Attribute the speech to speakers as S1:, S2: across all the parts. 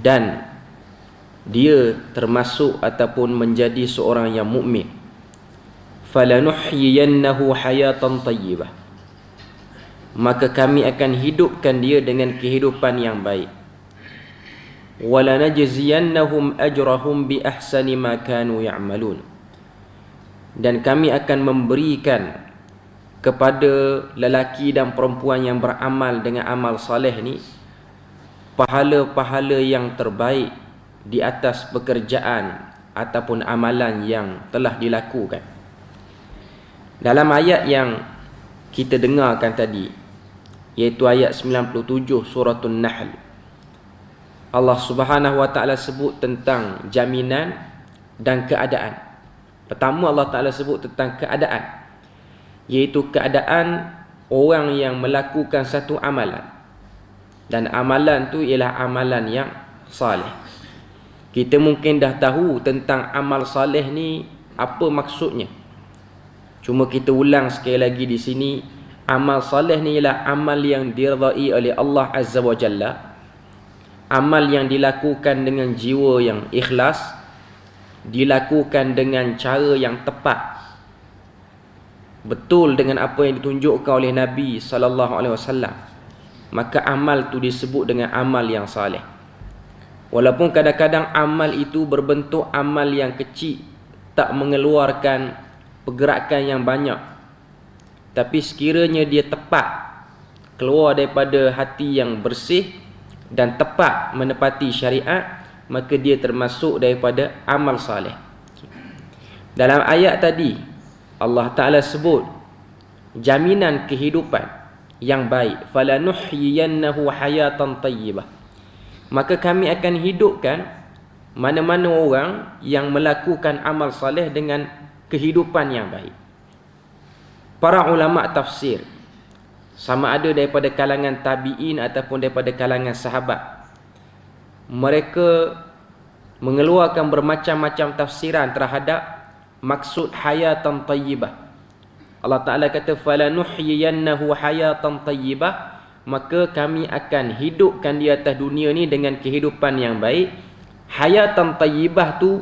S1: dan dia termasuk ataupun menjadi seorang yang mukmin, falanuhyiyannahu hayatan tayyibah, maka kami akan hidupkan dia dengan kehidupan yang baik. Walanajziyannahum ajrahum bi ahsani ma kanu ya'malun, dan kami akan memberikan kepada lelaki dan perempuan yang beramal dengan amal saleh ni pahala-pahala yang terbaik di atas pekerjaan ataupun amalan yang telah dilakukan. Dalam ayat yang kita dengarkan tadi, iaitu ayat 97 surah An-Nahl, Allah Subhanahu wa taala sebut tentang jaminan dan keadaan. Pertama, Allah Taala sebut tentang keadaan, iaitu keadaan orang yang melakukan satu amalan, dan amalan tu ialah amalan yang saleh. Kita mungkin dah tahu tentang amal saleh ni apa maksudnya. Cuma kita ulang sekali lagi di sini, amal saleh ni ialah amal yang diridai oleh Allah Azza wa Jalla, amal yang dilakukan dengan jiwa yang ikhlas, dilakukan dengan cara yang tepat, betul dengan apa yang ditunjukkan oleh Nabi SAW, maka amal tu disebut dengan amal yang saleh. Walaupun kadang-kadang amal itu berbentuk amal yang kecil, tak mengeluarkan pergerakan yang banyak, tapi sekiranya dia tepat, keluar daripada hati yang bersih dan tepat menepati syariat, maka dia termasuk daripada amal saleh. Dalam ayat tadi Allah Ta'ala sebut jaminan kehidupan yang baik, falanuhyiyannahu hayatan tayyibah, maka kami akan hidupkan mana-mana orang yang melakukan amal saleh dengan kehidupan yang baik. Para ulama tafsir, sama ada daripada kalangan tabi'in ataupun daripada kalangan sahabat, mereka mengeluarkan bermacam-macam tafsiran terhadap maksud hayatan tayyibah. Allah Ta'ala kata falanuhyiyannahu hayatan tayyibah, maka kami akan hidupkan di atas dunia ni dengan kehidupan yang baik. Hayatan tayyibah tu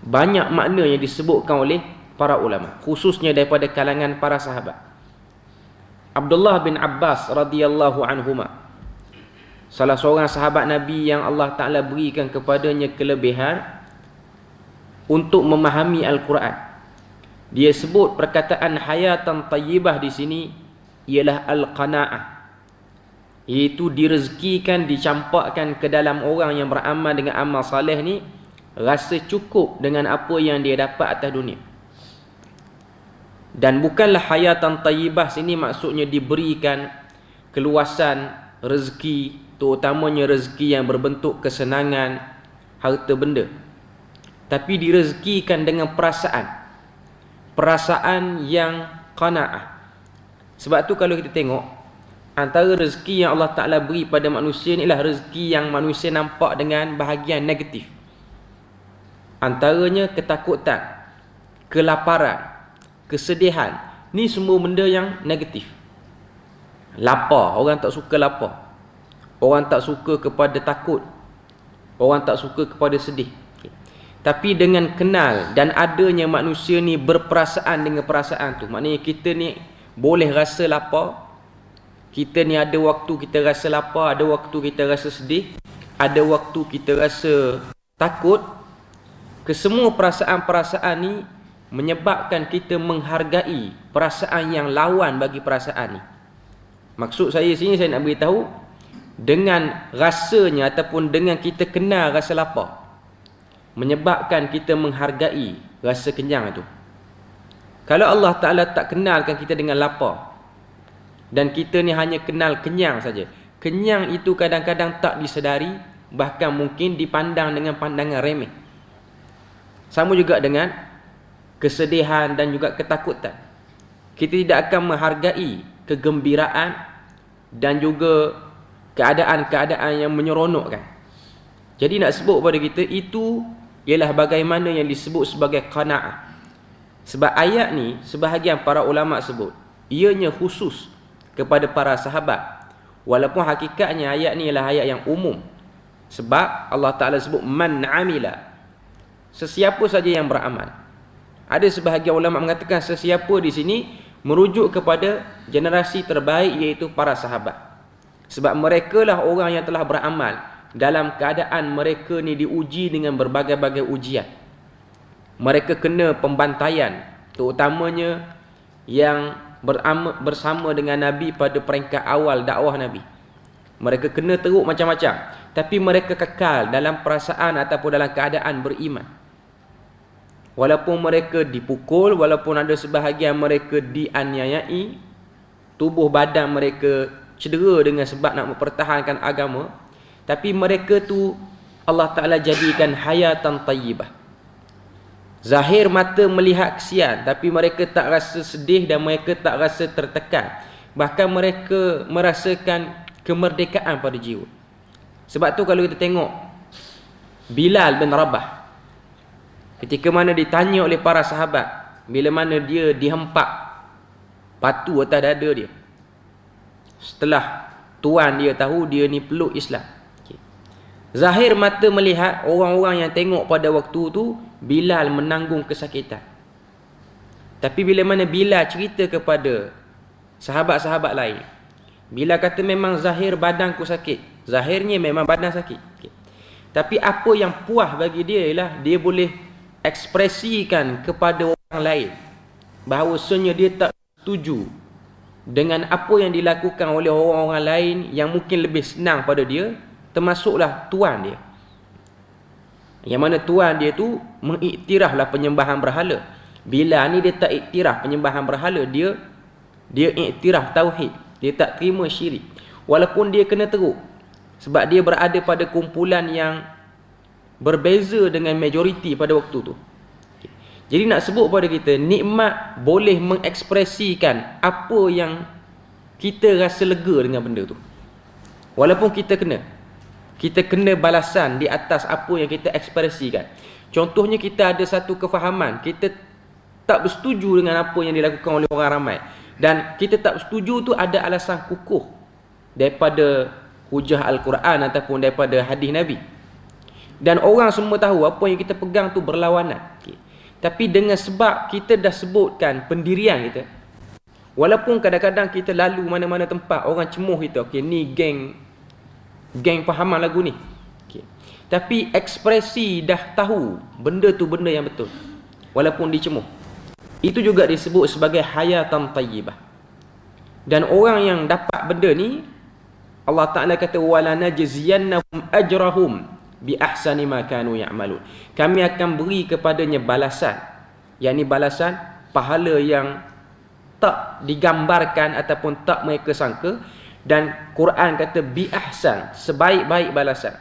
S1: banyak makna yang disebutkan oleh para ulama, khususnya daripada kalangan para sahabat. Abdullah bin Abbas radhiyallahu anhuma, salah seorang sahabat Nabi yang Allah Ta'ala berikan kepadanya kelebihan untuk memahami Al-Quran, dia sebut perkataan hayatan tayyibah di sini ialah al-qanaah, iaitu direzekikan, dicampakkan ke dalam orang yang beramal dengan amal saleh ni rasa cukup dengan apa yang dia dapat atas dunia. Dan bukanlah hayatan tayyibah sini maksudnya diberikan keluasan rezeki, terutamanya rezeki yang berbentuk kesenangan, harta benda, tapi direzekikan dengan perasaan yang qanaah. Sebab tu kalau kita tengok, antara rezeki yang Allah Ta'ala beri pada manusia ni ialah rezeki yang manusia nampak dengan bahagian negatif. Antaranya ketakutan, kelaparan, kesedihan. Ni semua benda yang negatif. Lapar, orang tak suka lapar. Orang tak suka kepada takut. Orang tak suka kepada sedih. Tapi dengan kenal dan adanya manusia ni berperasaan dengan perasaan tu, maknanya kita ni boleh rasa lapar. Kita ni ada waktu kita rasa lapar, ada waktu kita rasa sedih, ada waktu kita rasa takut. Kesemua perasaan-perasaan ni menyebabkan kita menghargai perasaan yang lawan bagi perasaan ni. Maksud saya sini, saya nak beritahu, dengan rasanya ataupun dengan kita kenal rasa lapar, menyebabkan kita menghargai rasa kenyang itu. Kalau Allah Ta'ala tak kenalkan kita dengan lapar, dan kita ni hanya kenal kenyang saja, kenyang itu kadang-kadang tak disedari, bahkan mungkin dipandang dengan pandangan remeh. Sama juga dengan kesedihan dan juga ketakutan. Kita tidak akan menghargai kegembiraan dan juga keadaan-keadaan yang menyeronokkan. Jadi nak sebut pada kita, itu ialah bagaimana yang disebut sebagai qanaah. Sebab ayat ni sebahagian para ulama sebut ianya khusus kepada para sahabat, walaupun hakikatnya ayat ni ialah ayat yang umum, Sebab Allah Ta'ala sebut man amila, sesiapa saja yang beramal. Ada sebahagian ulama mengatakan sesiapa di sini merujuk kepada generasi terbaik, iaitu para sahabat. Sebab mereka lah orang yang telah beramal dalam keadaan mereka ni diuji dengan berbagai-bagai ujian. Mereka kena pembantaian, terutamanya yang bersama dengan Nabi pada peringkat awal dakwah Nabi. Mereka kena teruk macam-macam, tapi mereka kekal dalam perasaan ataupun dalam keadaan beriman. Walaupun mereka dipukul, walaupun ada sebahagian mereka dianiayai, tubuh badan mereka cedera dengan sebab nak mempertahankan agama, tapi mereka tu Allah Ta'ala jadikan hayatan tayyibah. Zahir mata melihat kesian, tapi mereka tak rasa sedih dan mereka tak rasa tertekan. Bahkan mereka merasakan kemerdekaan pada jiwa. Sebab tu kalau kita tengok Bilal bin Rabah, ketika mana ditanya oleh para sahabat, bila mana dia dihempak batu atas dada dia, setelah tuan dia tahu dia ni peluk Islam. Zahir mata melihat orang-orang yang tengok pada waktu tu Bilal menanggung kesakitan. Tapi bila mana Bilal cerita kepada sahabat-sahabat lain, Bilal kata memang zahir badanku sakit. Zahirnya memang badan sakit. Tapi apa yang puas bagi dia ialah dia boleh ekspresikan kepada orang lain bahawasanya dia tak setuju dengan apa yang dilakukan oleh orang-orang lain yang mungkin lebih senang pada dia, termasuklah tuan dia. Yang mana tuan dia tu mengiktiraflah penyembahan berhala. Bilal ni dia tak iktiraf penyembahan berhala, dia iktiraf tauhid. Dia tak terima syirik, walaupun dia kena teruk, sebab dia berada pada kumpulan yang berbeza dengan majoriti pada waktu tu. Jadi nak sebut pada kita, nikmat boleh mengekspresikan apa yang kita rasa lega dengan benda tu. Walaupun kita kena balasan di atas apa yang kita ekspresikan. Contohnya kita ada satu kefahaman, kita tak bersetuju dengan apa yang dilakukan oleh orang ramai, dan kita tak setuju tu ada alasan kukuh daripada hujah Al-Quran ataupun daripada hadis Nabi. Dan orang semua tahu apa yang kita pegang tu berlawanan. Tapi dengan sebab kita dah sebutkan pendirian kita, walaupun kadang-kadang kita lalu mana-mana tempat, orang cemuh kita, ni geng fahaman lagu ni. Tapi ekspresi dah tahu benda tu benda yang betul, walaupun dicemuh. Itu juga disebut sebagai hayatan tayyibah. Dan orang yang dapat benda ni, Allah Ta'ala kata wala najziyannahum ajrahum bi ahsani ma kanu ya'malun. Kami akan beri kepadanya balasan, yakni balasan pahala yang tak digambarkan ataupun tak mereka sangka. Dan Quran kata bi ahsan, sebaik-baik balasan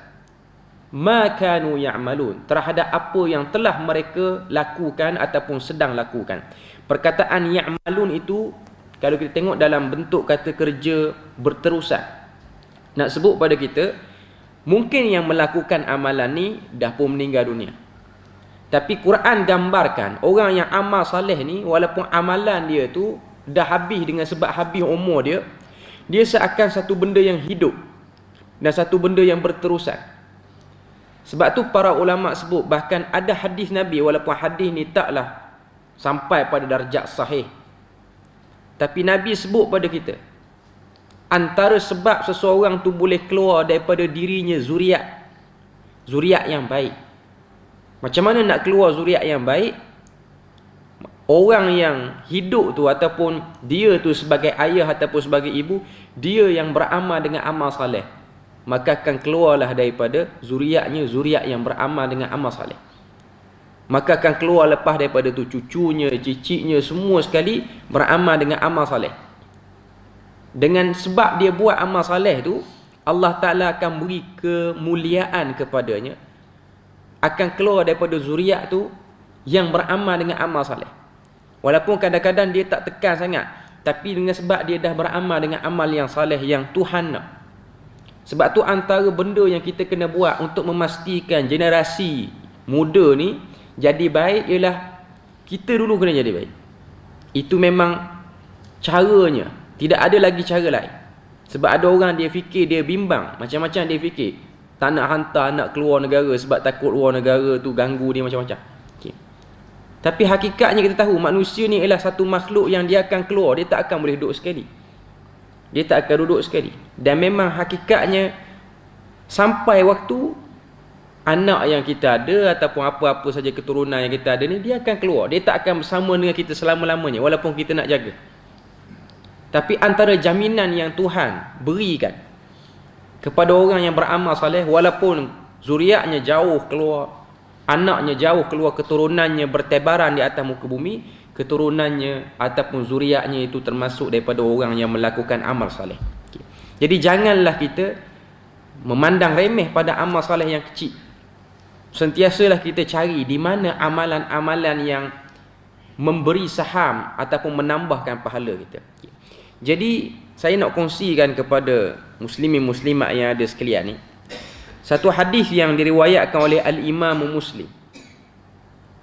S1: ma kanu ya'malun, terhadap apa yang telah mereka lakukan ataupun sedang lakukan. Perkataan ya'malun itu kalau kita tengok dalam bentuk kata kerja berterusan, nak sebut pada kita mungkin yang melakukan amalan ni dah pun meninggal dunia, tapi Quran gambarkan orang yang amal saleh ni, walaupun amalan dia tu dah habis dengan sebab habis umur dia, dia seakan satu benda yang hidup dan satu benda yang berterusan. Sebab tu para ulama sebut, bahkan ada hadis Nabi, walaupun hadis ni taklah sampai pada darjat sahih, tapi Nabi sebut pada kita, antara sebab seseorang tu boleh keluar daripada dirinya zuriat yang baik. Macam mana nak keluar zuriat yang baik? Orang yang hidup tu ataupun dia tu sebagai ayah ataupun sebagai ibu, dia yang beramal dengan amal saleh, maka akan keluarlah daripada zuriatnya zuriat yang beramal dengan amal saleh. Maka akan keluar lepas daripada tu cucunya, cicitnya, semua sekali beramal dengan amal saleh. Dengan sebab dia buat amal saleh tu, Allah Ta'ala akan beri kemuliaan kepadanya, akan keluar daripada zuriat tu yang beramal dengan amal saleh. Walaupun kadang-kadang dia tak tekan sangat, tapi dengan sebab dia dah beramal dengan amal yang saleh yang Tuhan nak. Sebab tu antara benda yang kita kena buat untuk memastikan generasi muda ni jadi baik ialah kita dulu kena jadi baik. Itu memang caranya, tidak ada lagi cara lain. Sebab ada orang dia fikir, dia bimbang, macam-macam dia fikir. Tak nak hantar anak keluar negara sebab takut luar negara tu ganggu dia macam-macam. Okay. Tapi hakikatnya kita tahu manusia ni ialah satu makhluk yang dia akan keluar, dia tak akan boleh duduk sekali. Dia tak akan duduk sekali. Dan memang hakikatnya sampai waktu anak yang kita ada ataupun apa-apa saja keturunan yang kita ada ni, dia akan keluar. Dia tak akan bersama dengan kita selama-lamanya walaupun kita nak jaga. Tapi antara jaminan yang Tuhan berikan kepada orang yang beramal soleh, walaupun zuriatnya jauh keluar, anaknya jauh keluar, keturunannya bertebaran di atas muka bumi, keturunannya ataupun zuriatnya itu termasuk daripada orang yang melakukan amal soleh. Okay. Jadi janganlah kita memandang remeh pada amal soleh yang kecil. Sentiasalah kita cari di mana amalan-amalan yang memberi saham ataupun menambahkan pahala kita. Okay. Jadi saya nak kongsikan kepada muslimin muslimat yang ada sekalian ni satu hadis yang diriwayatkan oleh Al-Imam Muslim.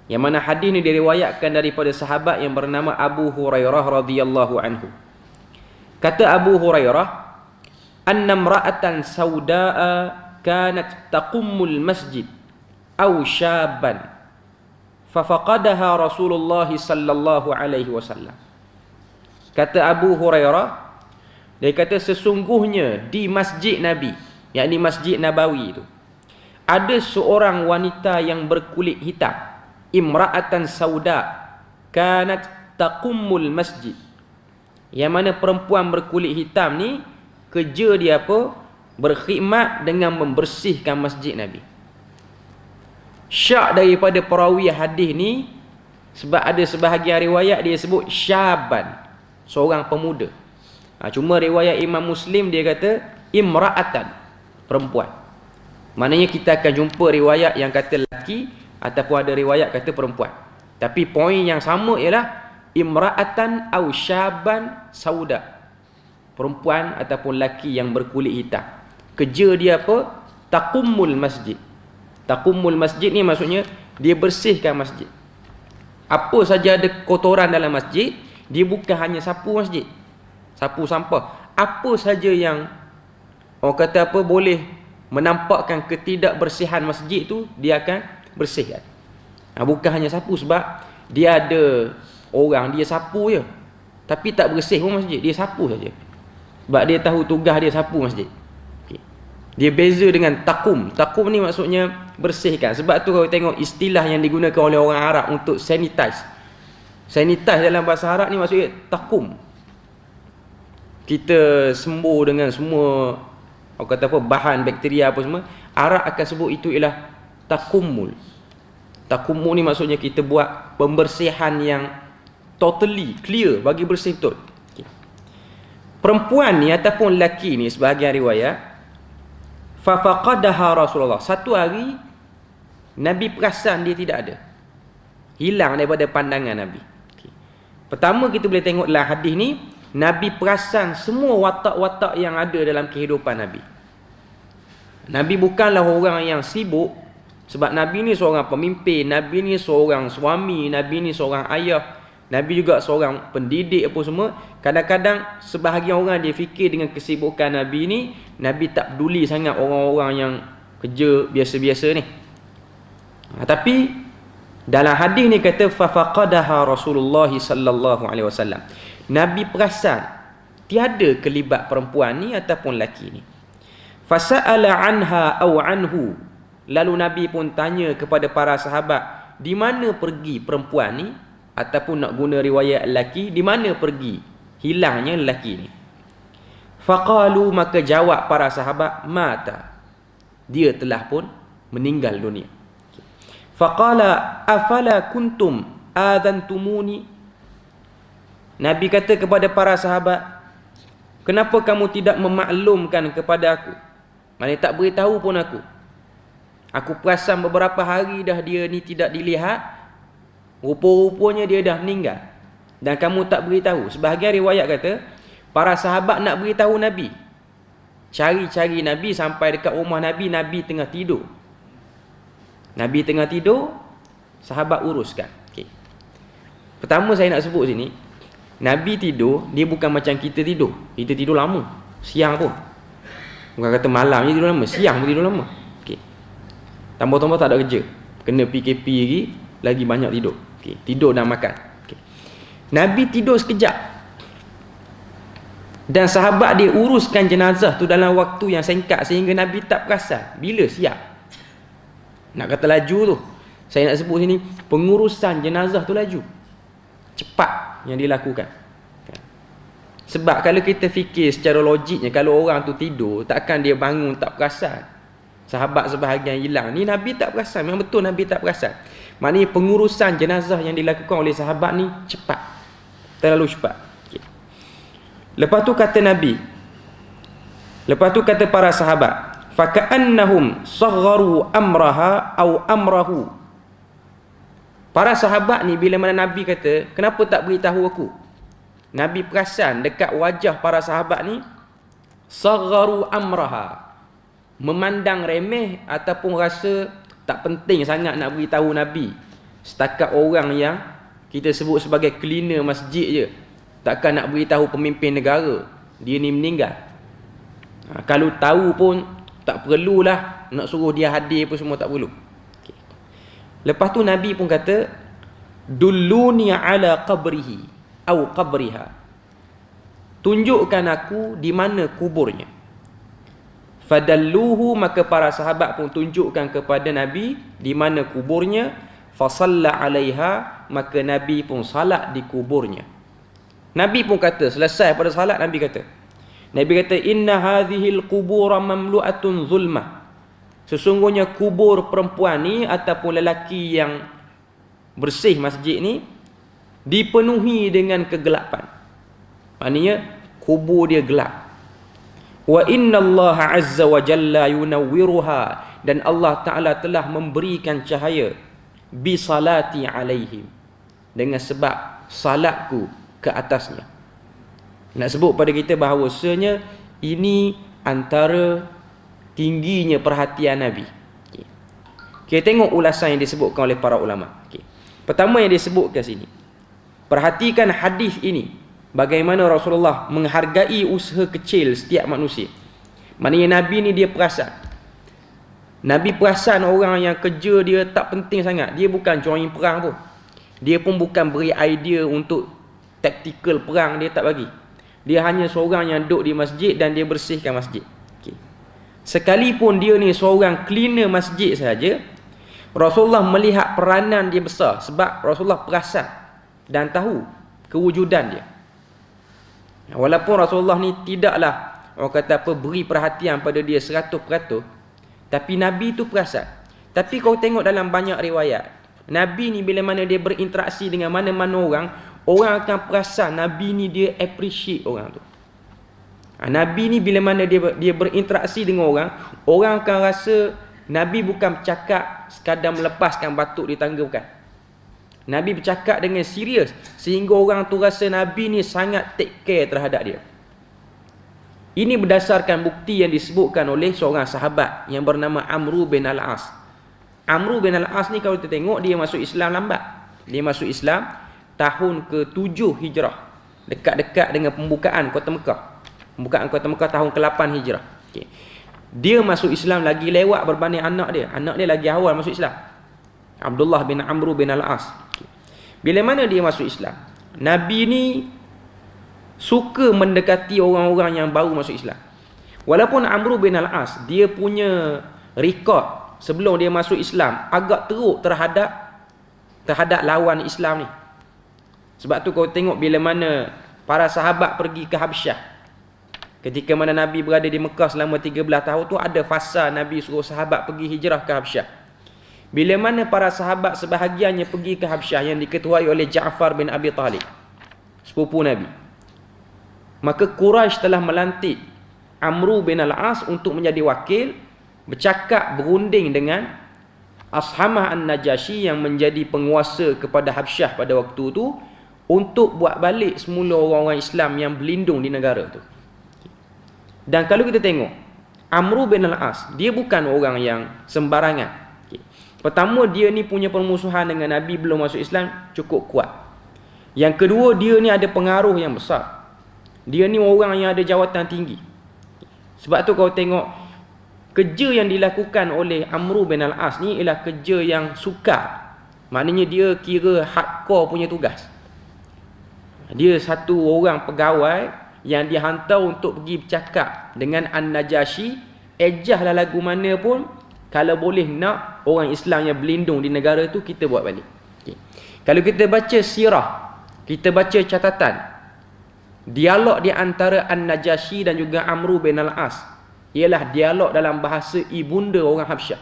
S1: Yang mana hadis ni diriwayatkan daripada sahabat yang bernama Abu Hurairah radhiyallahu anhu. Kata Abu Hurairah, "Anna imra'atan sauda'a kanat taqummul masjid aw syaban fafaqadaha Rasulullah sallallahu alaihi wasallam." Kata Abu Hurairah, dia kata sesungguhnya di masjid Nabi, yakni Masjid Nabawi itu, ada seorang wanita yang berkulit hitam, imra'atan sauda kanat taqummul masjid. Yang mana perempuan berkulit hitam ni kerja dia apa? Berkhidmat dengan membersihkan masjid Nabi. Syak daripada perawi hadis ni, sebab ada sebahagian riwayat dia sebut syaban, seorang pemuda. Cuma riwayat Imam Muslim dia kata imra'atan, perempuan. Maknanya kita akan jumpa riwayat yang kata lelaki ataupun ada riwayat kata perempuan. Tapi poin yang sama ialah imra'atan aw syaban sauda, perempuan ataupun lelaki yang berkulit hitam. Kerja dia apa? Taqummul masjid. Taqummul masjid ni maksudnya dia bersihkan masjid. Apa saja ada kotoran dalam masjid, dia bukan hanya sapu masjid, sapu sampah. Apa saja yang orang kata apa boleh menampakkan ketidakbersihan masjid tu, dia akan bersihkan. Bukan hanya sapu, sebab dia ada orang dia sapu je tapi tak bersih pun masjid, dia sapu saja. Sebab dia tahu tugas dia sapu masjid. Okay. Dia beza dengan takum. Takum ni maksudnya bersihkan. Sebab tu kalau tengok istilah yang digunakan oleh orang Arab untuk sanitize. Sanitize dalam bahasa Arab ni maksudnya takum. Kita sembuh dengan semua orang kata apa bahan bakteria apa semua, Arab akan sebut itu ialah takummul. Takummul ni maksudnya kita buat pembersihan yang totally clear, bagi bersih betul. Okay. Perempuan ni ataupun lelaki ni sebahagian riwayat, fa faqadaha Rasulullah. Satu hari Nabi perasan dia tidak ada, hilang daripada pandangan Nabi. Okay. Pertama kita boleh tengok dalam hadis ni, Nabi perasan semua watak-watak yang ada dalam kehidupan Nabi. Nabi bukanlah orang yang sibuk, sebab Nabi ni seorang pemimpin, Nabi ni seorang suami, Nabi ni seorang ayah, Nabi juga seorang pendidik apa semua. Kadang-kadang sebahagian orang dia fikir dengan kesibukan Nabi ni, Nabi tak peduli sangat orang-orang yang kerja biasa-biasa ni. Tapi dalam hadis ni kata fa faqadaha Rasulullah sallallahu alaihi wasallam. Nabi perasan tiada kelibat perempuan ni ataupun lelaki ni. Fasa'ala anha aw anhu. Lalu Nabi pun tanya kepada para sahabat, di mana pergi perempuan ni, ataupun nak guna riwayat lelaki, di mana pergi hilangnya lelaki ni. Faqalu, maka jawab para sahabat, mata, dia telah pun meninggal dunia. Faqala afala kuntum adantumuni. Nabi kata kepada para sahabat, kenapa kamu tidak memaklumkan kepada aku? Maksudnya tak beritahu pun aku. Aku perasan beberapa hari dah dia ni tidak dilihat, rupa-rupanya dia dah meninggal, dan kamu tak beritahu. Sebahagian riwayat kata para sahabat nak beritahu Nabi, cari-cari Nabi sampai dekat rumah Nabi, Nabi tengah tidur. Nabi tengah tidur, sahabat uruskan. Okay. Pertama saya nak sebut sini, Nabi tidur, dia bukan macam kita tidur. Kita tidur lama, siang pun. Bukan kata malam je tidur lama, siang pun tidur lama. Tambah-tambah tak ada kerja. Kena PKP lagi banyak tidur. Okay. Tidur dan makan. Okay. Nabi tidur sekejap. Dan sahabat dia uruskan jenazah tu dalam waktu yang singkat sehingga Nabi tak perasan. Bila siap? Nak kata laju tu, saya nak sebut sini, pengurusan jenazah tu laju. Cepat yang dilakukan. Sebab kalau kita fikir secara logiknya, kalau orang tu tidur, takkan dia bangun tak perasan. Sahabat sebahagian hilang. Ni Nabi tak perasan. Memang betul Nabi tak perasan. Maknanya pengurusan jenazah yang dilakukan oleh sahabat ni cepat. Terlalu cepat. Okay. Lepas tu kata Nabi. Lepas tu kata para sahabat. Faka'annahum sagharu amraha au amrahu. Para sahabat ni bila mana Nabi kata, kenapa tak beritahu aku? Nabi perasan dekat wajah para sahabat ni, sagharu amraha. Memandang remeh ataupun rasa tak penting sangat nak beritahu Nabi. Setakat orang yang kita sebut sebagai cleaner masjid je. Takkan nak beritahu pemimpin negara dia ni meninggal. Kalau tahu pun tak perlulah nak suruh dia hadir pun semua tak perlu. Okay. Lepas tu Nabi pun kata, dulluni ala qabrihi au qabriha. Tunjukkan aku di mana kuburnya. Fadalluhu, maka para sahabat pun tunjukkan kepada Nabi di mana kuburnya. Fasalla alaiha, maka Nabi pun salat di kuburnya. Nabi pun kata, selesai pada salat, Nabi kata, inna hadhil qubura mamlu'atun zulmah. Sesungguhnya kubur perempuan ni ataupun lelaki yang bersih masjid ni dipenuhi dengan kegelapan. Maknanya kubur dia gelap. Wa inna Allah azza wa jalla yunawwiruha, dan Allah Ta'ala telah memberikan cahaya bi salati alaihim, dengan sebab salatku ke atasnya. Nak sebut pada kita bahawasanya ini antara tingginya perhatian Nabi. Kita tengok ulasan yang disebutkan oleh para ulama. Pertama yang disebutkan sini, perhatikan hadis ini, bagaimana Rasulullah menghargai usaha kecil setiap manusia. Maknanya Nabi ni dia perasan. Nabi perasan orang yang kerja dia tak penting sangat. Dia bukan join perang pun. Dia pun bukan beri idea untuk taktikal perang, dia tak bagi. Dia hanya seorang yang duduk di masjid dan dia bersihkan masjid. Okay. Sekalipun dia ni seorang cleaner masjid saja, Rasulullah melihat peranan dia besar. Sebab Rasulullah perasan dan tahu kewujudan dia. Walaupun Rasulullah ni tidaklah orang kata apa beri perhatian pada dia 100%, tapi Nabi tu perasan. Tapi kau tengok dalam banyak riwayat, Nabi ni bila mana dia berinteraksi dengan mana-mana orang, orang akan perasan Nabi ni dia appreciate orang tu. Nabi ni bila mana dia berinteraksi dengan orang, orang akan rasa Nabi bukan bercakap sekadar melepaskan batuk di tangga, bukan. Nabi bercakap dengan serius sehingga orang tu rasa Nabi ni sangat take care terhadap dia. Ini berdasarkan bukti yang disebutkan oleh seorang sahabat yang bernama Amru bin Al-As. Amru bin Al-As ni kalau kita tengok, dia masuk Islam lambat. Dia masuk Islam tahun ke-7 Hijrah, dekat-dekat dengan pembukaan kota Mekah. Pembukaan kota Mekah tahun ke-8 Hijrah. Okay. Dia masuk Islam lagi lewat berbanding anak dia. Anak dia lagi awal masuk Islam, Abdullah bin Amru bin Al-As. Bila mana dia masuk Islam, Nabi ni suka mendekati orang-orang yang baru masuk Islam. Walaupun Amru bin Al-As dia punya rekod sebelum dia masuk Islam agak teruk terhadap lawan Islam ni. Sebab tu kau tengok bila mana para sahabat pergi ke Habsyah, ketika mana Nabi berada di Mekah selama 13 tahun tu, ada fasa Nabi suruh sahabat pergi hijrah ke Habsyah. Bila mana para sahabat sebahagiannya pergi ke Habsyah yang diketuai oleh Ja'far bin Abi Talib, sepupu Nabi, maka Quraisy telah melantik Amru bin Al-As untuk menjadi wakil, bercakap berunding dengan Ashamah An-Najasyi yang menjadi penguasa kepada Habsyah pada waktu tu, untuk buat balik semula orang-orang Islam yang berlindung di negara tu. Dan kalau kita tengok, Amru bin Al-As dia bukan orang yang sembarangan. Pertama, dia ni punya permusuhan dengan Nabi belum masuk Islam cukup kuat. Yang kedua, dia ni ada pengaruh yang besar. Dia ni orang yang ada jawatan tinggi. Sebab tu kau tengok kerja yang dilakukan oleh Amru bin Al-As ni ialah kerja yang sukar. Maknanya dia kira hardcore punya tugas. Dia satu orang pegawai yang dihantar untuk pergi bercakap dengan An-Najashi. Ejahlah lagu mana pun, kalau boleh nak orang Islam yang berlindung di negara tu, kita buat balik. Okay. Kalau kita baca sirah, kita baca catatan dialog di antara An-Najashi dan juga Amru bin Al-As ialah dialog dalam bahasa ibunda orang Habsyah.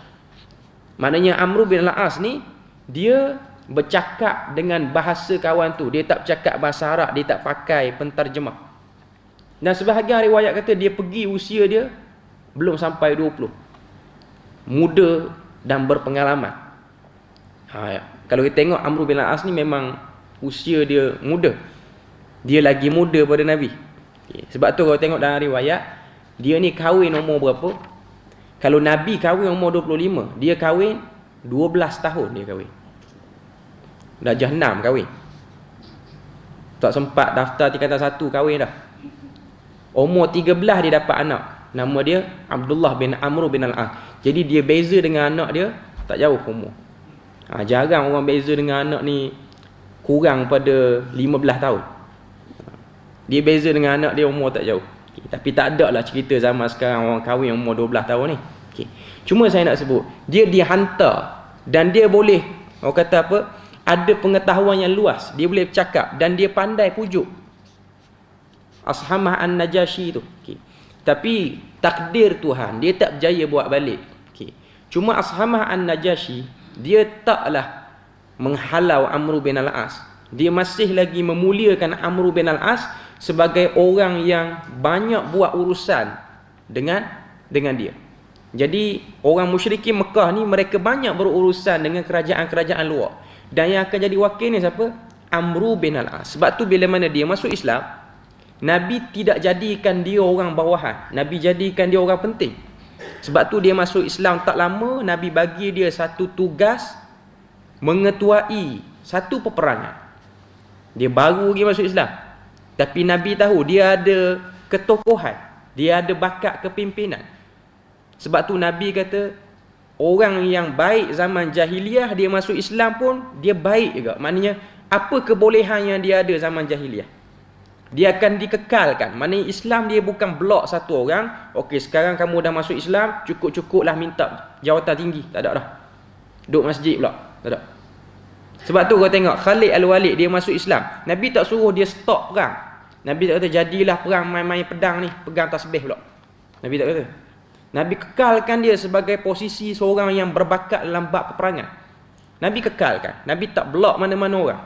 S1: Maknanya Amru bin Al-As ni dia bercakap dengan bahasa kawan tu. Dia tak bercakap bahasa Arab, dia tak pakai penterjemah. Dan sebahagian riwayat kata dia pergi usia dia belum sampai 20. Muda dan berpengalaman. Kalau kita tengok Amru bin Al-As ni memang usia dia muda. Dia lagi muda pada Nabi. Sebab tu kalau tengok dalam riwayat, dia ni kahwin umur berapa? Kalau Nabi kahwin umur 25, dia kahwin 12 tahun dia kahwin. Darjah 6 kahwin. Tak sempat daftar tingkatan 1 kahwin dah. Umur 13 dia dapat anak. Nama dia Abdullah bin Amr bin Al-As. Jadi dia beza dengan anak dia tak jauh umur. Jarang orang beza dengan anak ni kurang pada 15 tahun. Dia beza dengan anak dia umur tak jauh. Tapi tak ada lah cerita zaman sekarang orang kahwin umur 12 tahun ni. Cuma saya nak sebut, dia dihantar dan dia boleh, orang kata apa, ada pengetahuan yang luas. Dia boleh bercakap dan dia pandai pujuk Ashamah An-Najashi tu. Tapi takdir Tuhan, dia tak berjaya buat balik. Cuma Ashamah An-Najashi, dia taklah menghalau Amru bin Al-As. Dia masih lagi memuliakan Amru bin Al-As sebagai orang yang banyak buat urusan dengan dia. Jadi orang musyrikin Mekah ni, mereka banyak berurusan dengan kerajaan-kerajaan luar. Dan yang akan jadi wakil ni siapa? Amru bin Al-As. Sebab tu bila mana dia masuk Islam, Nabi tidak jadikan dia orang bawahan. Nabi jadikan dia orang penting. Sebab tu dia masuk Islam tak lama, Nabi bagi dia satu tugas mengetuai satu peperangan. Dia baru lagi masuk Islam. Tapi Nabi tahu dia ada ketokohan, dia ada bakat kepimpinan. Sebab tu Nabi kata, orang yang baik zaman jahiliah, dia masuk Islam pun dia baik juga. Maknanya apa kebolehan yang dia ada zaman jahiliah, dia akan dikekalkan. Maknanya Islam dia bukan blok satu orang. Okey, sekarang kamu dah masuk Islam, cukup-cukuplah minta jawatan tinggi. Tak ada dah. Duduk masjid pula. Tak ada. Sebab tu kau tengok Khalid Al-Walid, dia masuk Islam, Nabi tak suruh dia stop perang. Nabi tak kata jadilah perang main-main pedang ni, pegang tasbih pula. Nabi tak kata. Nabi kekalkan dia sebagai posisi seorang yang berbakat dalam bab peperangan. Nabi kekalkan. Nabi tak blok mana-mana orang.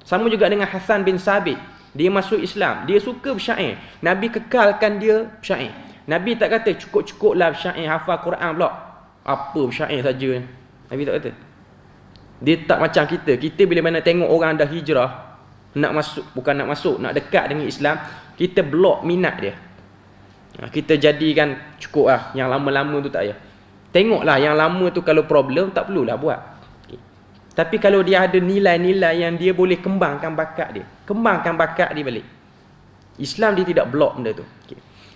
S1: Sama juga dengan Hasan bin Sabit. Dia masuk Islam, dia suka bersyair. Nabi kekalkan dia bersyair. Nabi tak kata cukup-cukuplah bersyair, hafal Quran pula. Apa bersyair saja. Nabi tak kata. Dia tak macam kita. Kita bila mana tengok orang dah hijrah, nak masuk, bukan nak masuk, nak dekat dengan Islam, kita blok minat dia. Kita jadikan cukup lah, yang lama-lama tu tak payah. Tengoklah yang lama tu kalau problem, tak perlulah buat. Tapi kalau dia ada nilai-nilai yang dia boleh kembangkan bakat dia, kembangkan bakat dia balik. Islam dia tidak blok benda tu.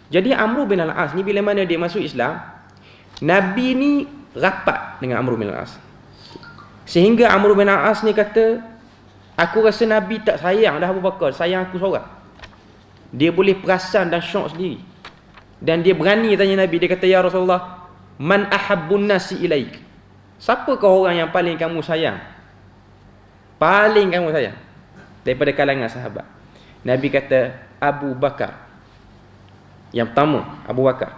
S1: Jadi Amru bin Al-As ni bila mana dia masuk Islam, Nabi ni rapat dengan Amru bin Al-As. Sehingga Amru bin Al-As ni kata, aku rasa Nabi tak sayang dah Abu Bakar, sayang aku seorang. Dia boleh perasan dan syok sendiri. Dan dia berani tanya Nabi, dia kata, ya Rasulullah, man ahabbun nasi ilaik? Siapakah orang yang paling kamu sayang? Paling kamu sayang daripada kalangan sahabat? Nabi kata, Abu Bakar. Yang pertama, Abu Bakar.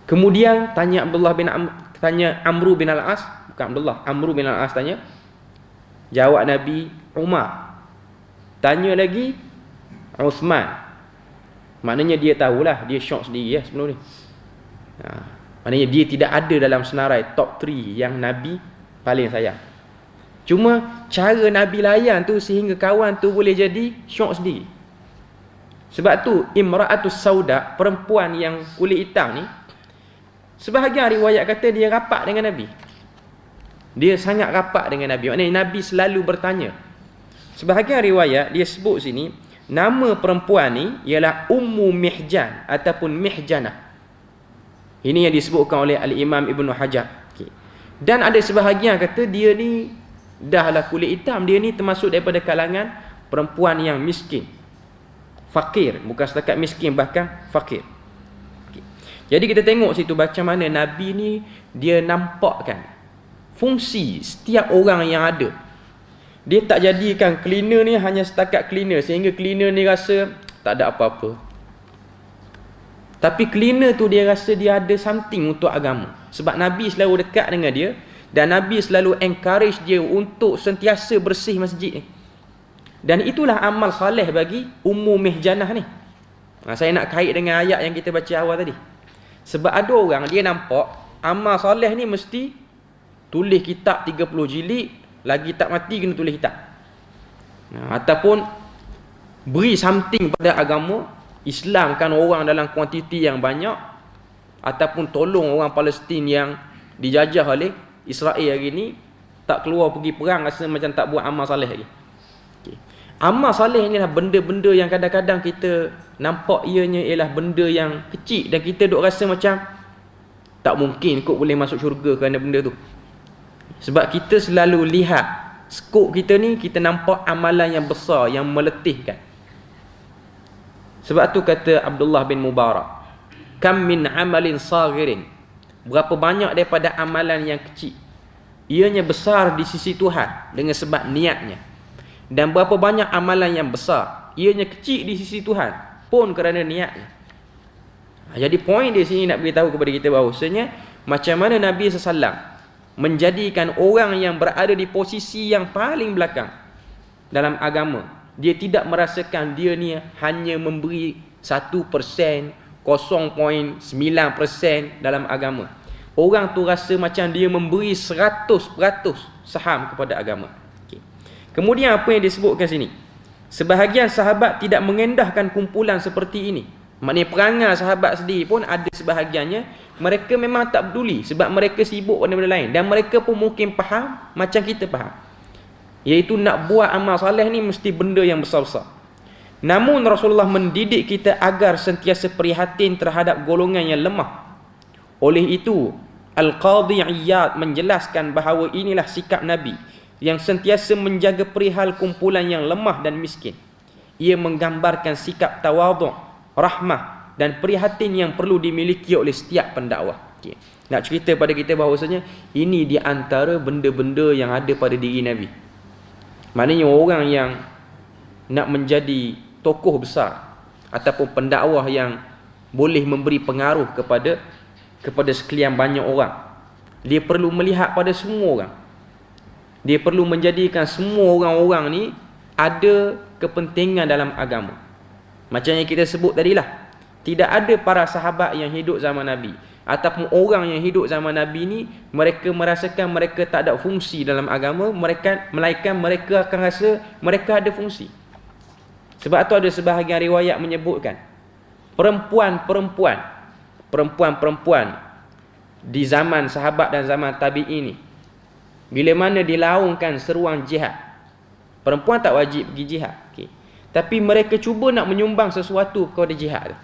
S1: Kemudian tanya Amru bin Al-As, bukan Abdullah, Amru bin Al-As tanya. Jawab Nabi, Umar. Tanya lagi, Uthman. Maknanya dia tahulah, dia syok sendiri ya sebelum ni. Maknanya dia tidak ada dalam senarai top 3 yang Nabi paling sayang. Cuma cara Nabi layan tu sehingga kawan tu boleh jadi syok sendiri. Sebab tu Imra'atus Sauda, perempuan yang kulit hitam ni, sebahagian riwayat kata dia rapat dengan Nabi. Dia sangat rapat dengan Nabi. Maknanya Nabi selalu bertanya. Sebahagian riwayat dia sebut sini, nama perempuan ni ialah Ummu Mihjan ataupun Mihjanah. Ini yang disebutkan oleh Al-Imam Ibn Hajar. Okay. Dan ada sebahagian kata dia ni dahlah kulit hitam, dia ni termasuk daripada kalangan perempuan yang miskin, fakir, bukan setakat miskin, bahkan fakir. Okay. Jadi kita tengok situ macam mana Nabi ni dia nampakkan fungsi setiap orang yang ada. Dia tak jadikan cleaner ni hanya setakat cleaner sehingga cleaner ni rasa tak ada apa-apa. Tapi cleaner tu dia rasa dia ada something untuk agama. Sebab Nabi selalu dekat dengan dia dan Nabi selalu encourage dia untuk sentiasa bersih masjid ni. Dan itulah amal soleh bagi Ummu Mihjanah ni. Saya nak kait dengan ayat yang kita baca awal tadi. Sebab ada orang dia nampak amal soleh ni mesti tulis kitab 30 jilid, lagi tak mati kena tulis kitab. Ataupun beri something pada agama, Islamkan orang dalam kuantiti yang banyak, ataupun tolong orang Palestin yang dijajah oleh Israel hari ni, tak keluar pergi perang, rasa macam tak buat amal soleh lagi. Okay. Amal soleh ni lah benda-benda yang kadang-kadang kita nampak ianya ialah benda yang kecil dan kita duk rasa macam tak mungkin kot boleh masuk syurga kerana benda tu. Sebab kita selalu lihat skop kita ni, kita nampak amalan yang besar, yang meletihkan. Sebab tu kata Abdullah bin Mubarak, kam min amalin saghirin, berapa banyak daripada amalan yang kecil, ianya besar di sisi Tuhan dengan sebab niatnya. Dan berapa banyak amalan yang besar, ianya kecil di sisi Tuhan pun kerana niatnya. Jadi poin di sini nak beritahu kepada kita bahawasanya macam mana Nabi SAW menjadikan orang yang berada di posisi yang paling belakang dalam agama, dia tidak merasakan dia ni hanya memberi 1%, 0.9% dalam agama. Orang tu rasa macam dia memberi 100% saham kepada agama. Okay. Kemudian apa yang disebutkan sini? Sebahagian sahabat tidak mengendahkan kumpulan seperti ini. Maknanya perangai sahabat sendiri pun ada sebahagiannya mereka memang tak peduli sebab mereka sibuk pada benda lain, dan mereka pun mungkin faham macam kita faham, iaitu nak buat amal soleh ni mesti benda yang besar-besar. Namun Rasulullah mendidik kita agar sentiasa prihatin terhadap golongan yang lemah. Oleh itu Al-Qadhi Iyad menjelaskan bahawa inilah sikap Nabi yang sentiasa menjaga perihal kumpulan yang lemah dan miskin. Ia menggambarkan sikap tawaduk, rahmah dan prihatin yang perlu dimiliki oleh setiap pendakwah. Okay. Nak cerita pada kita bahawasanya ini di antara benda-benda yang ada pada diri Nabi. Maknanya orang yang nak menjadi tokoh besar ataupun pendakwah yang boleh memberi pengaruh kepada sekalian banyak orang, dia perlu melihat pada semua orang. Dia perlu menjadikan semua orang-orang ni ada kepentingan dalam agama. Macam yang kita sebut tadilah, tidak ada para sahabat yang hidup zaman Nabi ataupun orang yang hidup zaman Nabi ni mereka merasakan mereka tak ada fungsi dalam agama, melainkan mereka akan rasa mereka ada fungsi. Sebab tu ada sebahagian riwayat menyebutkan perempuan-perempuan di zaman sahabat dan zaman tabi'in ni, bila mana dilaungkan seruan jihad, perempuan tak wajib pergi jihad, okay, tapi mereka cuba nak menyumbang sesuatu kepada jihad tu.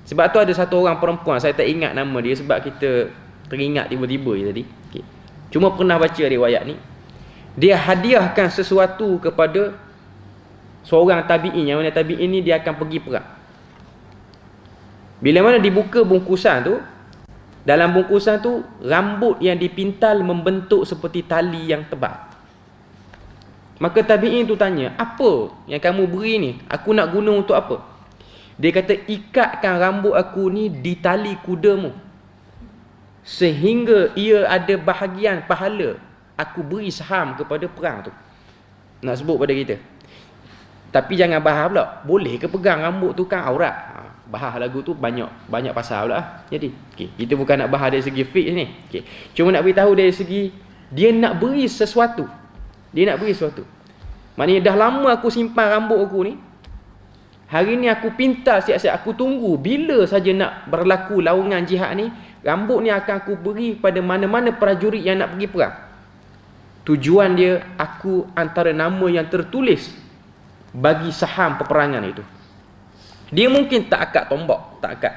S1: Sebab tu ada satu orang perempuan, saya tak ingat nama dia sebab kita teringat tiba-tiba je tadi. Okay. Cuma pernah baca riwayat ni. Dia hadiahkan sesuatu kepada seorang tabi'in, yang mana tabi'in ni dia akan pergi perang. Bila mana dibuka bungkusan tu, dalam bungkusan tu rambut yang dipintal membentuk seperti tali yang tebal. Maka tabi'in tu tanya, apa yang kamu beri ni? Aku nak guna untuk apa? Dia kata, ikatkan rambut aku ni di tali kudamu sehingga ia ada bahagian pahala aku beri saham kepada perang tu. Nak sebut pada kita. Tapi jangan bahas pula, boleh ke pegang rambut tu kan aurat? Bahas lagu tu banyak pasal pula. Jadi, okay, kita bukan nak bahas dari segi fiqh ni. Okay. Cuma nak beritahu dari segi dia nak beri sesuatu. Dia nak beri sesuatu. Maknanya dah lama aku simpan rambut aku ni. Hari ni aku pintar siap-siap, aku tunggu bila saja nak berlaku laungan jihad ni, rambut ni akan aku beri pada mana-mana prajurit yang nak pergi perang. Tujuan dia, aku antara nama yang tertulis bagi saham peperangan itu. Dia mungkin tak akad tombak, tak akad.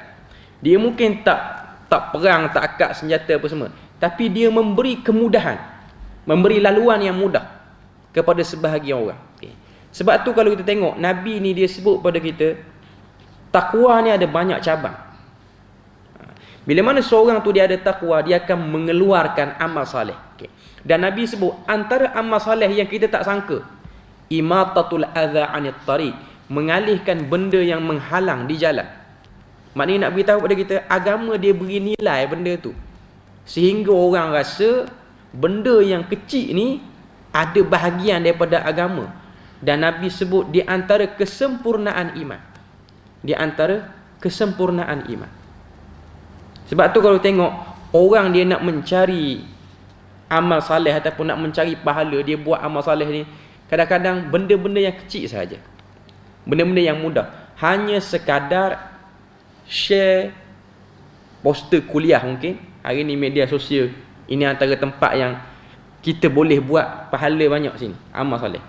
S1: Dia mungkin tak tak perang, tak akad senjata apa semua. Tapi dia memberi kemudahan, memberi laluan yang mudah kepada sebahagian orang. Okay. Sebab tu kalau kita tengok, Nabi ni dia sebut pada kita, takwa ni ada banyak cabang. Bila mana seorang tu dia ada takwa, dia akan mengeluarkan amal soleh. Okay. Dan Nabi sebut, antara amal soleh yang kita tak sangka, imatatul adha anit tariq, mengalihkan benda yang menghalang di jalan. Maknanya nak beritahu kepada kita, agama dia beri nilai benda tu, sehingga orang rasa benda yang kecil ni ada bahagian daripada agama. Dan Nabi sebut di antara kesempurnaan iman. Di antara kesempurnaan iman. Sebab tu kalau tengok orang dia nak mencari amal saleh ataupun nak mencari pahala, dia buat amal saleh ni kadang-kadang benda-benda yang kecil saja. Benda-benda yang mudah. Hanya sekadar share poster kuliah mungkin. Hari ni media sosial, ini antara tempat yang kita boleh buat pahala banyak sini, amal soleh.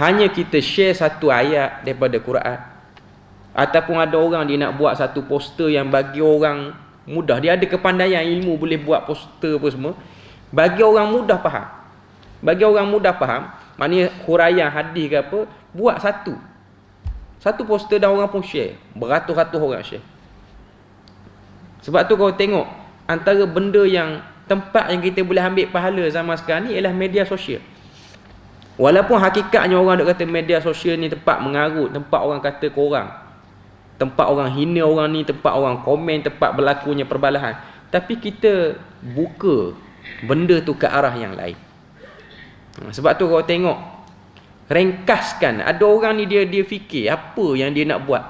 S1: Hanya kita share satu ayat daripada Quran, ataupun ada orang dia nak buat satu poster yang bagi orang mudah, dia ada kepandaian ilmu boleh buat poster apa semua, bagi orang mudah faham. Bagi orang mudah faham, maknanya huraian hadis ke apa, buat satu poster dan orang pun share, beratus-ratus orang share. Sebab tu kau tengok, antara benda yang tempat yang kita boleh ambil pahala zaman sekarang ni ialah media sosial. Walaupun hakikatnya orang duk kata media sosial ni tempat mengarut, tempat orang kata korang, tempat orang hina orang ni, tempat orang komen, tempat berlakunya perbalahan. Tapi kita buka benda tu ke arah yang lain. Sebab tu kau tengok, ringkaskan, ada orang ni dia fikir apa yang dia nak buat,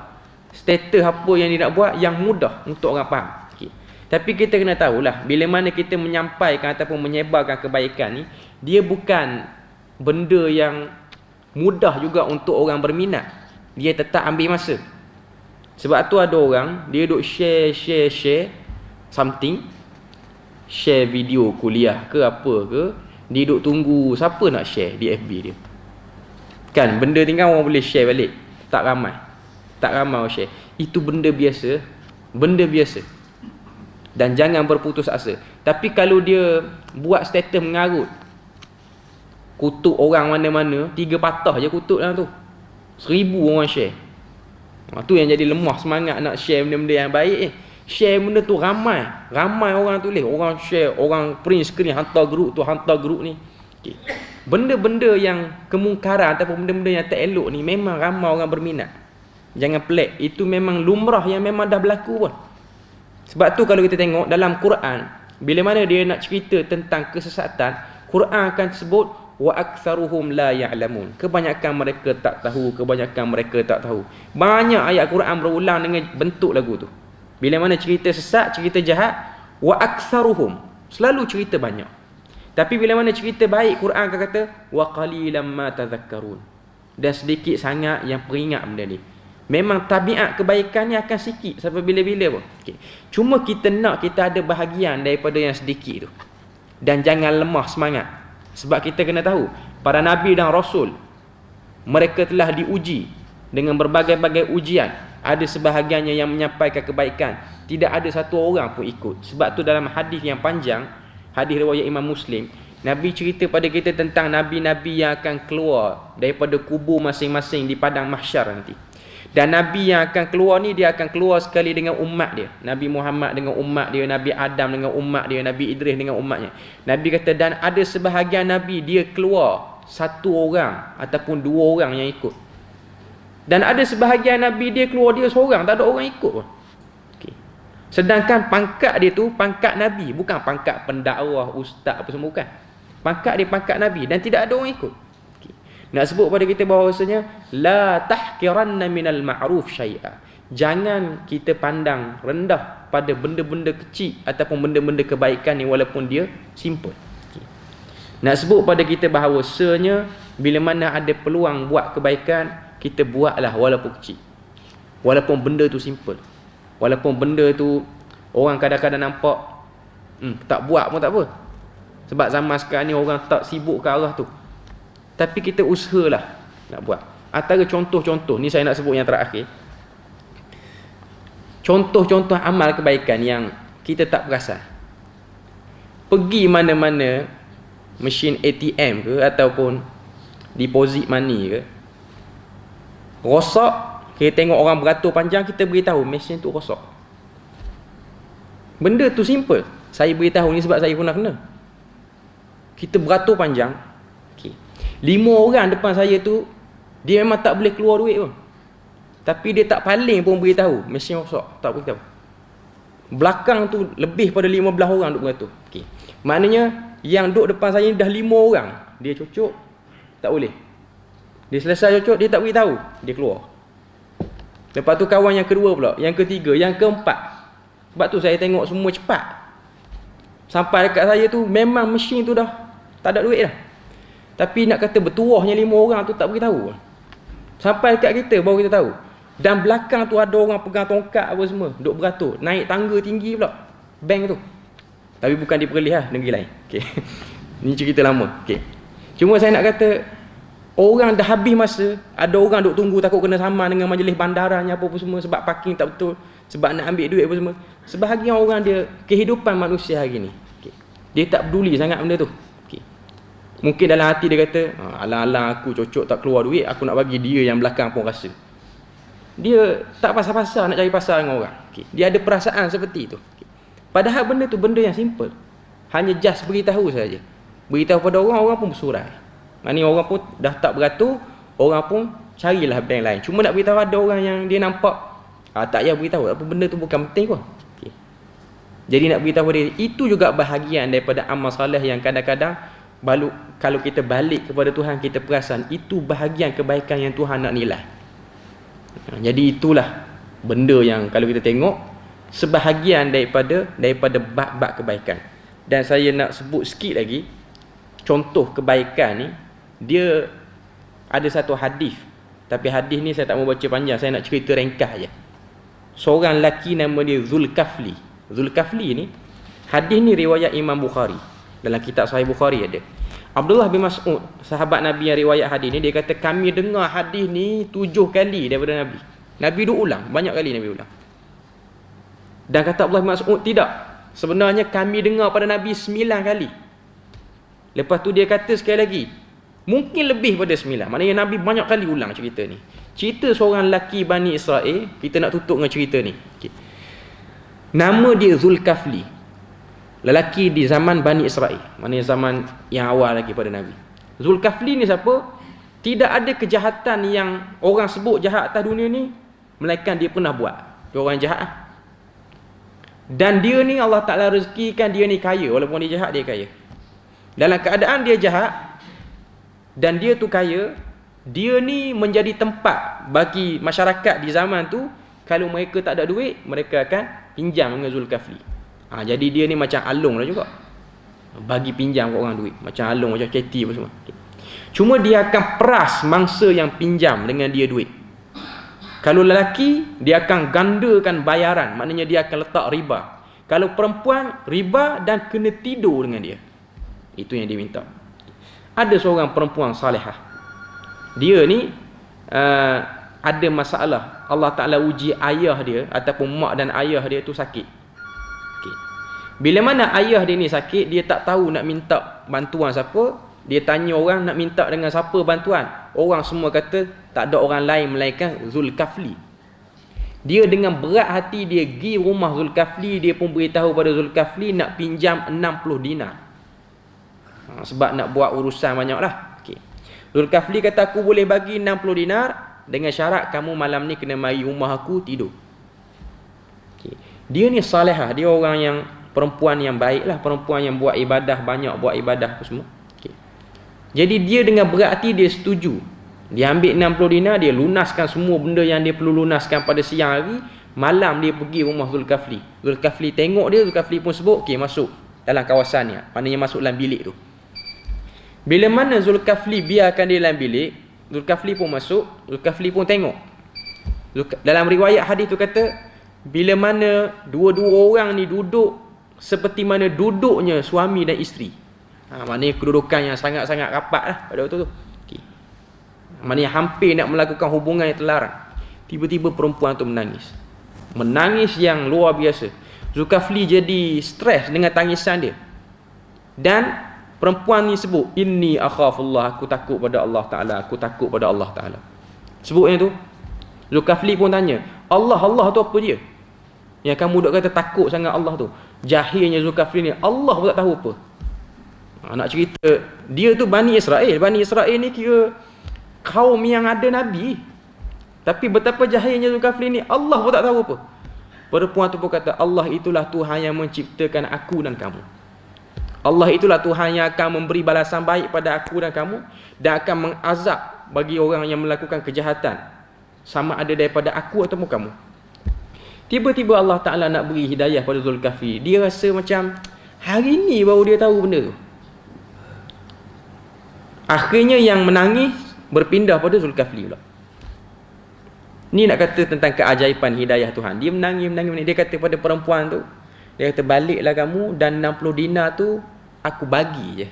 S1: status apa yang dia nak buat yang mudah untuk orang faham. Tapi kita kena tahulah, bila mana kita menyampaikan ataupun menyebarkan kebaikan ni, dia bukan benda yang mudah juga untuk orang berminat. Dia tetap ambil masa. Sebab tu ada orang, dia duk share something, share video kuliah ke apa ke, dia duk tunggu siapa nak share di FB dia. Kan, benda tinggal orang boleh share balik. Tak ramai orang share. Itu benda biasa. Benda biasa. Dan jangan berputus asa. Tapi kalau dia buat status mengarut, kutuk orang mana-mana, 3 patah je kutuk dalam tu, 1000 orang share. Tu yang jadi lemah semangat nak share benda-benda yang baik ni. Share benda tu ramai orang tulis, orang share, orang print screen, hantar grup ni. Okay. Benda-benda yang kemungkaran ataupun benda-benda yang tak elok ni memang ramai orang berminat. Jangan pelik, itu memang lumrah yang memang dah berlaku pun. Sebab tu kalau kita tengok dalam Quran, bila mana dia nak cerita tentang kesesatan, Quran akan sebut wa aktsaruhum la ya'lamun. Kebanyakan mereka tak tahu, Banyak ayat Quran berulang dengan bentuk lagu tu. Bila mana cerita sesat, cerita jahat, wa aktsaruhum, selalu cerita banyak. Tapi bila mana cerita baik, Quran akan kata wa qalilam ma tadhakkarun. Dan sedikit sangat yang peringat benda ni. Memang tabiat kebaikan ni akan sikit sampai bila-bila pun. Okay. Cuma kita nak kita ada bahagian daripada yang sedikit tu. Dan jangan lemah semangat. Sebab kita kena tahu, para nabi dan rasul, mereka telah diuji dengan berbagai-bagai ujian. Ada sebahagiannya yang menyampaikan kebaikan, tidak ada satu orang pun ikut. Sebab tu dalam hadis yang panjang, hadis riwayat Imam Muslim, Nabi cerita pada kita tentang nabi-nabi yang akan keluar daripada kubur masing-masing di padang mahsyar nanti. Dan Nabi yang akan keluar ni, dia akan keluar sekali dengan umat dia. Nabi Muhammad dengan umat dia, Nabi Adam dengan umat dia, Nabi Idris dengan umatnya. Nabi kata, dan ada sebahagian Nabi, dia keluar 1 orang ataupun 2 orang yang ikut. Dan ada sebahagian Nabi, dia keluar dia seorang, tak ada orang ikut pun. Okay. Sedangkan pangkat dia tu, pangkat Nabi, bukan pangkat pendakwah, ustaz apa semua, bukan. Pangkat dia pangkat Nabi, dan tidak ada orang ikut. Nak sebut pada kita bahawasanya la tahqiranna minal ma'ruf syai'a. Jangan kita pandang rendah pada benda-benda kecil ataupun benda-benda kebaikan ni walaupun dia simple. Okay. Nak sebut pada kita bahawasanya bila mana ada peluang buat kebaikan, kita buatlah walaupun kecil. Walaupun benda tu simple. Walaupun benda tu orang kadang-kadang nampak tak buat pun tak apa. Sebab zaman sekarang ni orang tak sibuk ke arah tu. Tapi kita usahalah nak buat. Antara contoh-contoh, ni saya nak sebut yang terakhir. Contoh-contoh amal kebaikan yang kita tak perasan. Pergi mana-mana, mesin ATM ke ataupun deposit money ke, rosak, kita tengok orang beratur panjang, kita beritahu mesin tu rosak. Benda tu simple. Saya beritahu ni sebab saya pernah kena. Kita beratur panjang, okay. 5 orang depan saya tu, dia memang tak boleh keluar duit pun. Tapi dia tak paling pun beritahu mesin rosak, tak beritahu. Belakang tu lebih pada 15 orang duk beratur. Okay. Maknanya yang duk depan saya ni dah 5 orang. Dia cucuk, tak boleh. Dia selesai cucuk, dia tak beritahu, dia keluar. Lepas tu kawan yang kedua pula, yang ketiga, yang keempat. Sebab tu saya tengok semua cepat. Sampai dekat saya tu memang mesin tu dah tak ada duit dah. Tapi nak kata bertuahnya 5 orang tu tak beritahu. Sampai dekat kita baru kita tahu. Dan belakang tu ada orang pegang tongkat apa semua, duk beratur, naik tangga tinggi pula bank tu. Tapi bukan di Perlis lah, negeri lain. Okey. Ni cerita lama. Okey. Cuma saya nak kata orang dah habis masa, ada orang duk tunggu takut kena saman dengan majlis bandaranya apa semua sebab parking tak betul, sebab nak ambil duit apa semua. Sebahagian orang dia kehidupan manusia hari ni. Okey. Dia tak peduli sangat benda tu. Okey. Mungkin dalam hati dia kata, alang-alang aku cocok tak keluar duit, aku nak bagi dia yang belakang pun rasa. Dia tak pasal-pasal nak cari pasal dengan orang. Okay. Dia ada perasaan seperti itu. Okay. Padahal benda tu benda yang simple. Hanya just beritahu saja. Beritahu pada orang, orang pun bersurai. Maknanya orang pun dah tak beratur, orang pun carilah bank lain. Cuma nak beritahu ada orang yang dia nampak, tak payah beritahu, apa benda tu bukan penting pun. Okay. Jadi nak beritahu dia, itu juga bahagian daripada amal soleh yang kadang-kadang kalau kita balik kepada Tuhan, kita perasan itu bahagian kebaikan yang Tuhan nak nilai. Jadi itulah benda yang kalau kita tengok sebahagian daripada bab-bab kebaikan. Dan saya nak sebut sikit lagi contoh kebaikan ni. Dia ada satu hadis, tapi hadis ni saya tak mau baca panjang, saya nak cerita ringkas je. Seorang lelaki nama dia Zulkafli. Zulkafli ni, hadis ni riwayat Imam Bukhari. Dalam kitab Sahih Bukhari ada. Abdullah bin Mas'ud, sahabat Nabi yang riwayat hadis ni, dia kata kami dengar hadis ni 7 kali daripada Nabi. Nabi duk ulang, banyak kali Nabi ulang. Dan kata Abdullah bin Mas'ud, tidak. Sebenarnya kami dengar pada Nabi 9 kali. Lepas tu dia kata sekali lagi, mungkin lebih pada 9. Maknanya Nabi banyak kali ulang cerita ni. Cerita seorang lelaki Bani Israel, kita nak tutup dengan cerita ni. Okay. Nama dia Zulkafli. Lelaki di zaman Bani Israel, maknanya zaman yang awal lagi pada Nabi. Zulkafli ni siapa? Tidak ada kejahatan yang orang sebut jahat atas dunia ni melainkan dia pernah buat. Dia orang jahat lah. Dan dia ni Allah Ta'ala rezekikan dia ni kaya. Walaupun dia jahat, dia kaya. Dalam keadaan dia jahat dan dia tu kaya, dia ni menjadi tempat bagi masyarakat di zaman tu. Kalau mereka tak ada duit, mereka akan pinjam dengan Zulkafli. Jadi dia ni macam alung lah juga, bagi pinjam kat orang duit. Macam alung, macam ceti apa semua. Cuma dia akan peras mangsa yang pinjam dengan dia duit. Kalau lelaki, dia akan gandakan bayaran. Maknanya dia akan letak riba. Kalau perempuan, riba dan kena tidur dengan dia. Itu yang dia minta. Ada seorang perempuan salihah. Dia ni ada masalah. Allah Ta'ala uji ayah dia ataupun mak dan ayah dia tu sakit. Bila mana ayah dia ni sakit, dia tak tahu nak minta bantuan siapa. Dia tanya orang nak minta dengan siapa bantuan. Orang semua kata tak ada orang lain melainkan Zulkafli. Dia dengan berat hati dia pergi rumah Zulkafli. Dia pun beritahu pada Zulkafli nak pinjam 60 dinar. Sebab nak buat urusan banyak lah. Okay. Zulkafli kata aku boleh bagi 60 dinar dengan syarat kamu malam ni kena mari rumah aku tidur. Okay. Dia ni salihah. Dia orang yang perempuan yang baik lah, perempuan yang buat ibadah, banyak buat ibadah apa semua. Okay. Jadi dia dengan berat hati dia setuju. Dia ambil 60 dinar, dia lunaskan semua benda yang dia perlu lunaskan pada siang hari. Malam dia pergi rumah Zulkafli. Zulkafli tengok dia, Zulkafli pun sebut, okey masuk dalam kawasan ni. Maknanya masuk dalam bilik tu. Bila mana Zulkafli biarkan dia dalam bilik, Zulkafli pun masuk, Zulkafli pun tengok. Dalam riwayat hadis tu kata, bila mana dua-dua orang ni duduk seperti mana duduknya suami dan isteri. Maknanya kedudukan yang sangat-sangat rapat lah pada waktu tu. Okay. Maknanya hampir nak melakukan hubungan yang terlarang. Tiba-tiba perempuan tu menangis. Menangis yang luar biasa. Zulkifli jadi stres dengan tangisan dia. Dan perempuan ni sebut, inni akhafullah, aku takut pada Allah Ta'ala, aku takut pada Allah Ta'ala. Sebutnya tu. Zulkifli pun tanya, Allah tu apa dia? Yang kamu duk kata takut sangat Allah tu. Jahilnya Zulkifli ni, Allah pun tak tahu apa. Nak cerita, dia tu Bani Israel. Bani Israel ni kira kaum yang ada Nabi. Tapi betapa jahilnya Zulkifli ni, Allah pun tak tahu apa. Perempuan tu pun kata, Allah itulah Tuhan yang menciptakan aku dan kamu. Allah itulah Tuhan yang akan memberi balasan baik pada aku dan kamu, dan akan mengazab bagi orang yang melakukan kejahatan, sama ada daripada aku ataupun kamu. Tiba-tiba Allah Ta'ala nak beri hidayah pada Zulkifli. Dia rasa macam hari ni baru dia tahu benda tu. Akhirnya yang menangis berpindah pada Zulkifli pula. Ni nak kata tentang keajaiban hidayah Tuhan. Dia menangis. Dia kata pada perempuan tu, dia kata, baliklah kamu dan 60 dinar tu aku bagi je.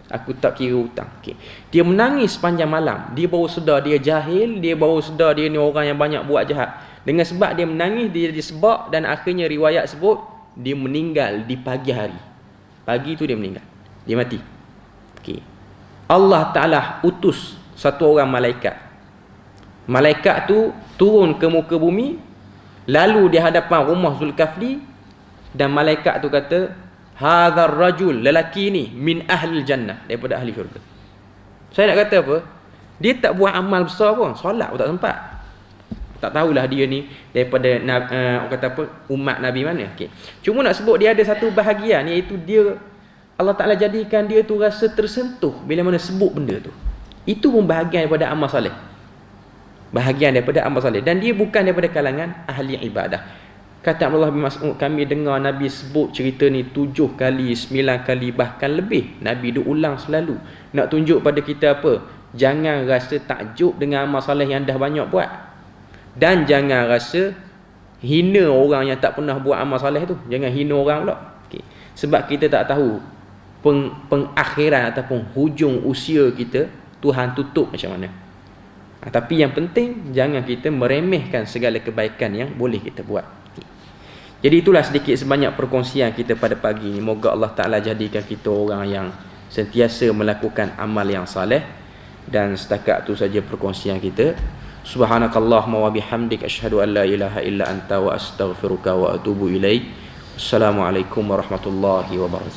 S1: Aku tak kira hutang. Okay. Dia menangis sepanjang malam. Dia baru sedar dia jahil. Dia baru sedar dia ni orang yang banyak buat jahat. Dengan sebab dia menangis, dia jadi sebab, dan akhirnya riwayat sebut dia meninggal di pagi hari. Pagi tu dia meninggal. Dia mati. Okay. Allah Ta'ala utus satu orang malaikat. Malaikat tu turun ke muka bumi, lalu di hadapan rumah Zulkifli, dan malaikat tu kata, hadzal rajul, lelaki ni min ahli jannah, daripada ahli syurga. Saya nak kata apa? Dia tak buat amal besar pun, solat pun tak sempat. Tak tahulah dia ni daripada orang kata apa, umat Nabi mana. Okay. Cuma nak sebut dia ada satu bahagian, iaitu dia, Allah Ta'ala jadikan dia tu rasa tersentuh bila mana sebut benda tu. Itu pun bahagian daripada amal soleh. Bahagian daripada amal soleh. Dan dia bukan daripada kalangan ahli ibadah. Kata Abdullah bin Mas'ud, kami dengar Nabi sebut cerita ni 7 kali, 9 kali, bahkan lebih. Nabi dia ulang selalu. Nak tunjuk pada kita apa? Jangan rasa takjub dengan amal soleh yang dah banyak buat. Dan jangan rasa hina orang yang tak pernah buat amal soleh tu. Jangan hina orang pula. Okay. Sebab kita tak tahu pengakhiran ataupun hujung usia kita, Tuhan tutup macam mana. Tapi yang penting, jangan kita meremehkan segala kebaikan yang boleh kita buat. Jadi itulah sedikit sebanyak perkongsian kita pada pagi ini. Moga Allah Ta'ala jadikan kita orang yang sentiasa melakukan amal yang saleh. Dan setakat itu saja perkongsian kita. Subhanakallahumma wa bihamdik, asyhadu an la ilaha illa anta wa astaghfiruka wa atubu ilaik. Assalamualaikum warahmatullahi wabarakatuh.